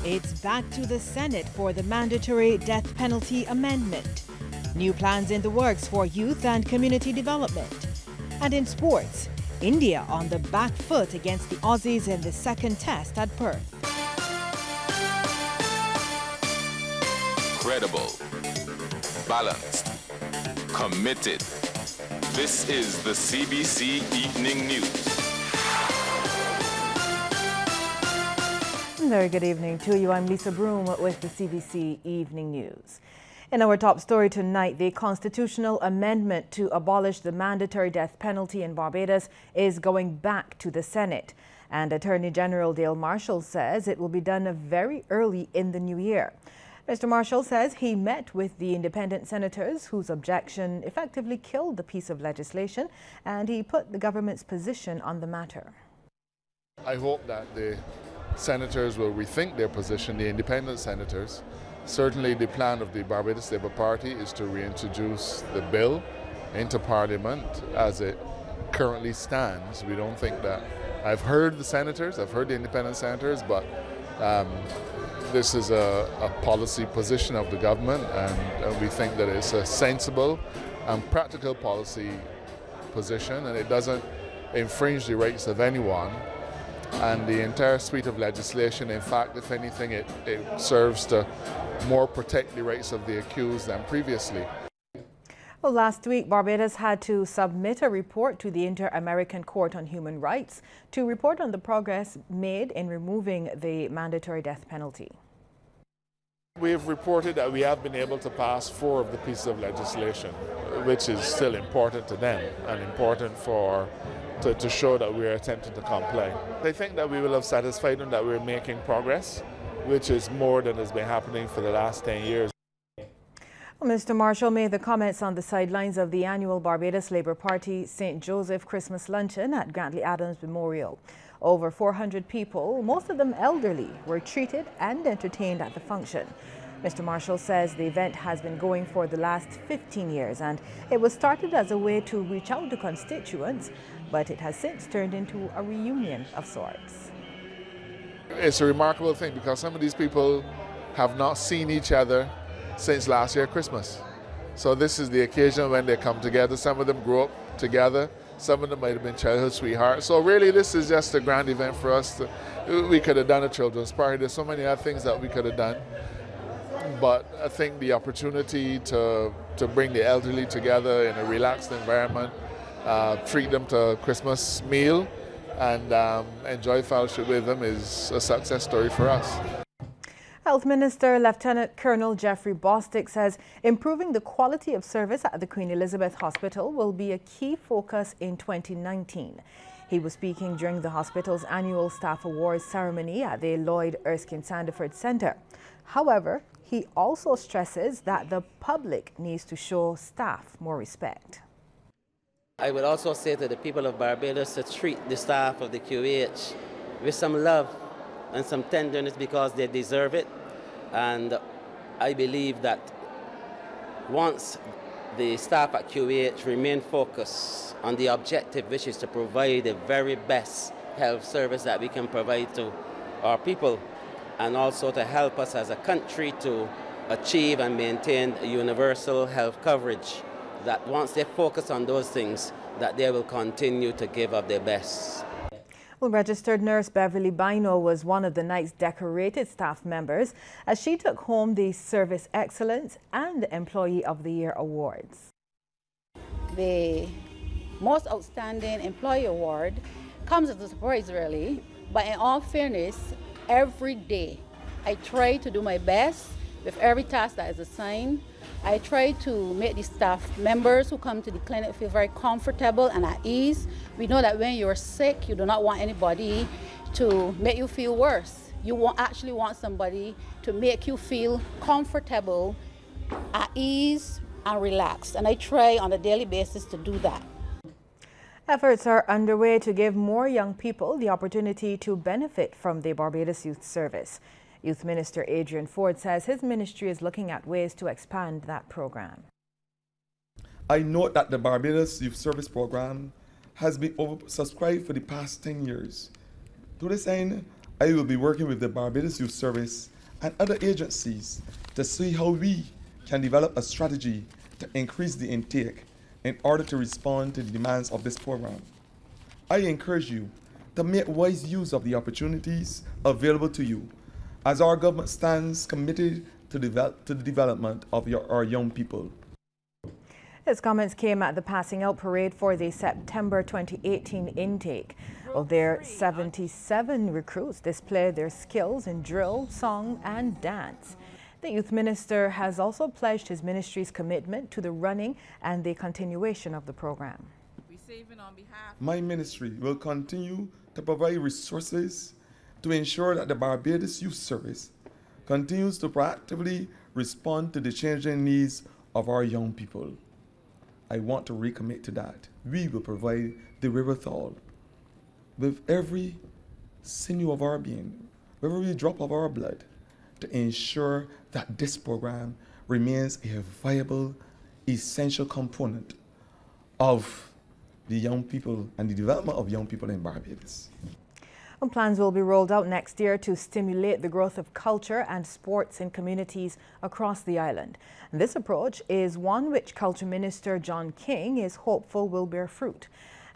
It's back to the Senate for the mandatory death penalty amendment. New plans in the works for youth and community development. And in sports, India on the back foot against the Aussies in the second test at Perth. Credible, balanced, committed. This is the CBC Evening News. Very good evening to you. I'm Lisa Broom with the CBC Evening News. In our top story tonight, the constitutional amendment to abolish the mandatory death penalty in Barbados is going back to the Senate. And Attorney General Dale Marshall says it will be done very early in the new year. Mr. Marshall says he met with the independent senators whose objection effectively killed the piece of legislation, and he put the government's position on the matter. I hope that the senators will rethink their position, the independent senators. Certainly the plan of the Barbados Labour Party is to reintroduce the bill into Parliament as it currently stands. We don't think that. I've heard the senators, I've heard the independent senators, but this is a policy position of the government, and we think that it's a sensible and practical policy position, and it doesn't infringe the rights of anyone. And the entire suite of legislation, in fact, if anything, it serves to more protect the rights of the accused than previously. Well, last week, Barbados had to submit a report to the Inter-American Court on Human Rights to report on the progress made in removing the mandatory death penalty. We have reported that we have been able to pass 4 of the pieces of legislation, which is still important to them and important to show that we're attempting to comply. I think that we will have satisfied them that we're making progress, which is more than has been happening for the last 10 years. Well, Mr. Marshall made the comments on the sidelines of the annual Barbados Labour Party St. Joseph Christmas Luncheon at Grantley Adams Memorial. Over 400 people, most of them elderly, were treated and entertained at the function. Mr. Marshall says the event has been going for the last 15 years and it was started as a way to reach out to constituents, but it has since turned into a reunion of sorts. It's a remarkable thing because some of these people have not seen each other since last year Christmas. So this is the occasion when they come together. Some of them grew up together. Some of them might have been childhood sweethearts. So really this is just a grand event for us. We could have done a children's party. There's so many other things that we could have done. But I think the opportunity to bring the elderly together in a relaxed environment, treat them to a Christmas meal and enjoy fellowship with them is a success story for us. Health Minister Lieutenant Colonel Jeffrey Bostick says improving the quality of service at the Queen Elizabeth Hospital will be a key focus in 2019. He was speaking during the hospital's annual Staff Awards ceremony at the Lloyd Erskine Sandiford Centre. However, he also stresses that the public needs to show staff more respect. I would also say to the people of Barbados to treat the staff of the QH with some love and some tenderness because they deserve it. And I believe that once the staff at QH remain focused on the objective, which is to provide the very best health service that we can provide to our people, and also to help us as a country to achieve and maintain universal health coverage, that once they focus on those things, that they will continue to give up their best. Well, registered nurse Beverly Bino was one of the night's decorated staff members as she took home the Service Excellence and Employee of the Year awards. The Most Outstanding Employee Award comes as a surprise, really, but in all fairness, every day I try to do my best with every task that is assigned. I try to make the staff members who come to the clinic feel very comfortable and at ease. We know that when you're sick, you do not want anybody to make you feel worse. You actually want somebody to make you feel comfortable, at ease, and relaxed. And I try on a daily basis to do that. Efforts are underway to give more young people the opportunity to benefit from the Barbados Youth Service. Youth Minister Adrian Ford says his ministry is looking at ways to expand that program. I note that the Barbados Youth Service program has been oversubscribed for the past 10 years. To this end, I will be working with the Barbados Youth Service and other agencies to see how we can develop a strategy to increase the intake in order to respond to the demands of this program. I encourage you to make wise use of the opportunities available to you as our government stands committed to the development of our young people. His comments came at the passing out parade for the September 2018 intake. Of their 77 recruits displayed their skills in drill, song and dance. The youth minister has also pledged his ministry's commitment to the running and the continuation of the program. My ministry will continue to provide resources to ensure that the Barbados Youth Service continues to proactively respond to the changing needs of our young people. I want to recommit to that. We will provide the wherewithal with every sinew of our being, with every drop of our blood, to ensure that this program remains a viable, essential component of the young people and the development of young people in Barbados. Plans will be rolled out next year to stimulate the growth of culture and sports in communities across the island. And this approach is one which Culture Minister John King is hopeful will bear fruit.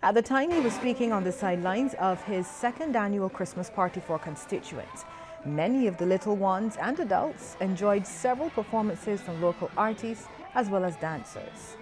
At the time, he was speaking on the sidelines of his second annual Christmas party for constituents. Many of the little ones and adults enjoyed several performances from local artists as well as dancers.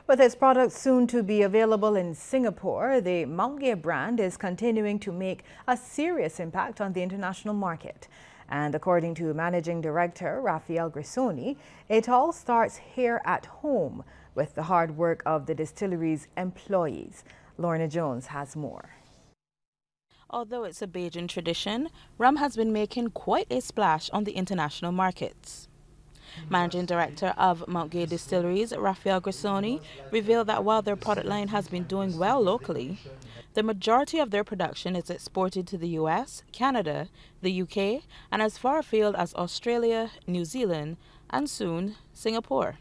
With its products soon to be available in Singapore, the Mount Gay brand is continuing to make a serious impact on the international market. And according to Managing Director Raphael Grisoni, it all starts here at home with the hard work of the distillery's employees. Lorna Jones has more. Although it's a Bajan tradition, rum has been making quite a splash on the international markets. Managing Director of Mount Gay Distilleries, Raphael Grisoni, revealed that while their product line has been doing well locally, the majority of their production is exported to the US, Canada, the UK, and as far afield as Australia, New Zealand, and soon Singapore.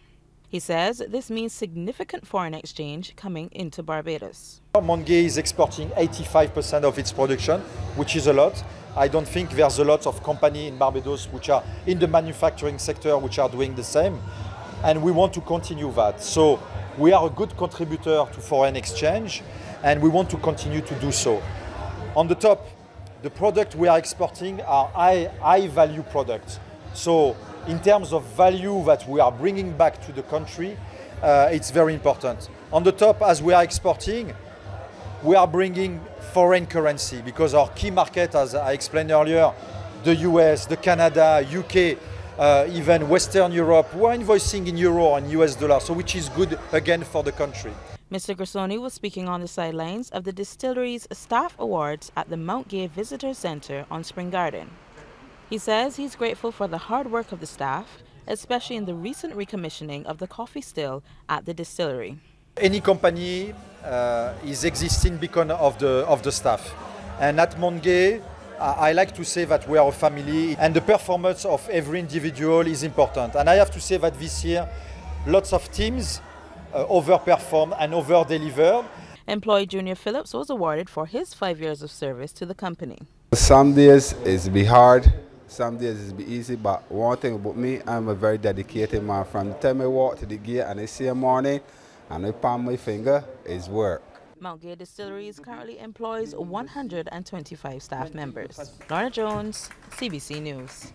He says this means significant foreign exchange coming into Barbados. Mount Gay is exporting 85% of its production, which is a lot. I don't think there's a lot of companies in Barbados which are in the manufacturing sector which are doing the same, and we want to continue that. So we are a good contributor to foreign exchange, and we want to continue to do so. On the top, the product we are exporting are high value products. So in terms of value that we are bringing back to the country, it's very important. On the top, as we are exporting, we are bringing foreign currency because our key market, as I explained earlier, the US, the Canada, UK, even Western Europe, we're invoicing in euro and US dollar, so which is good again for the country. Mr. Grisoni was speaking on the sidelines of the distillery's staff awards at the Mount Gay Visitor Center on Spring Garden. He says he's grateful for the hard work of the staff, especially in the recent recommissioning of the coffee still at the distillery. Any company is existing because of the staff. And at Mount Gay, I like to say that we are a family, and the performance of every individual is important. And I have to say that this year, lots of teams overperformed and over-delivered. Employee Junior Phillips was awarded for his 5 years of service to the company. Some days it's be hard, some days it's be easy, but one thing about me, I'm a very dedicated man. From the time I walk to the gate and I see a morning, and I palm my finger, is work. Mount Gay Distilleries currently employs 125 staff members. Lorna Jones, CBC News.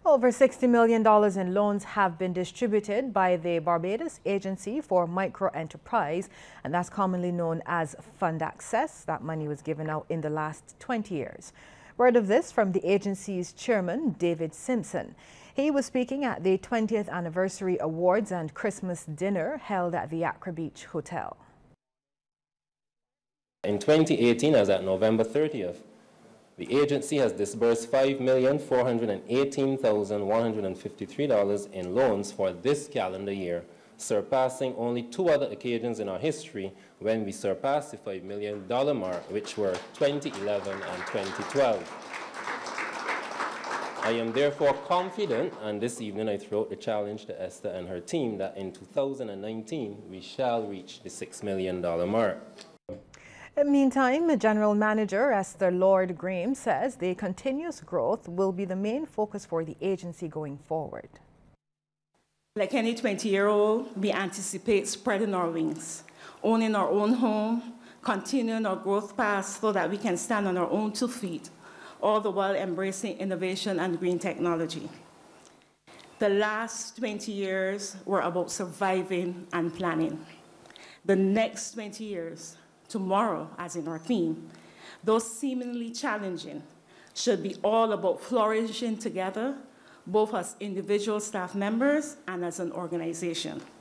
Over $60 million in loans have been distributed by the Barbados Agency for Micro-Enterprise, and that's commonly known as Fund Access. That money was given out in the last 20 years. Word of this from the agency's chairman, David Simpson. He was speaking at the 20th Anniversary Awards and Christmas dinner held at the Accra Beach Hotel. In 2018, as at November 30th, the agency has disbursed $5,418,153 in loans for this calendar year, surpassing only 2 other occasions in our history when we surpassed the $5 million mark, which were 2011 and 2012. I am therefore confident, and this evening I throw out the challenge to Esther and her team, that in 2019 we shall reach the $6 million mark. Meantime, General Manager Esther Lord Graham says the continuous growth will be the main focus for the agency going forward. Like any 20-year-old, we anticipate spreading our wings, owning our own home, continuing our growth path so that we can stand on our own 2 feet, all the while embracing innovation and green technology. The last 20 years were about surviving and planning. The next 20 years, tomorrow, as in our theme, though seemingly challenging, should be all about flourishing together, both as individual staff members and as an organization.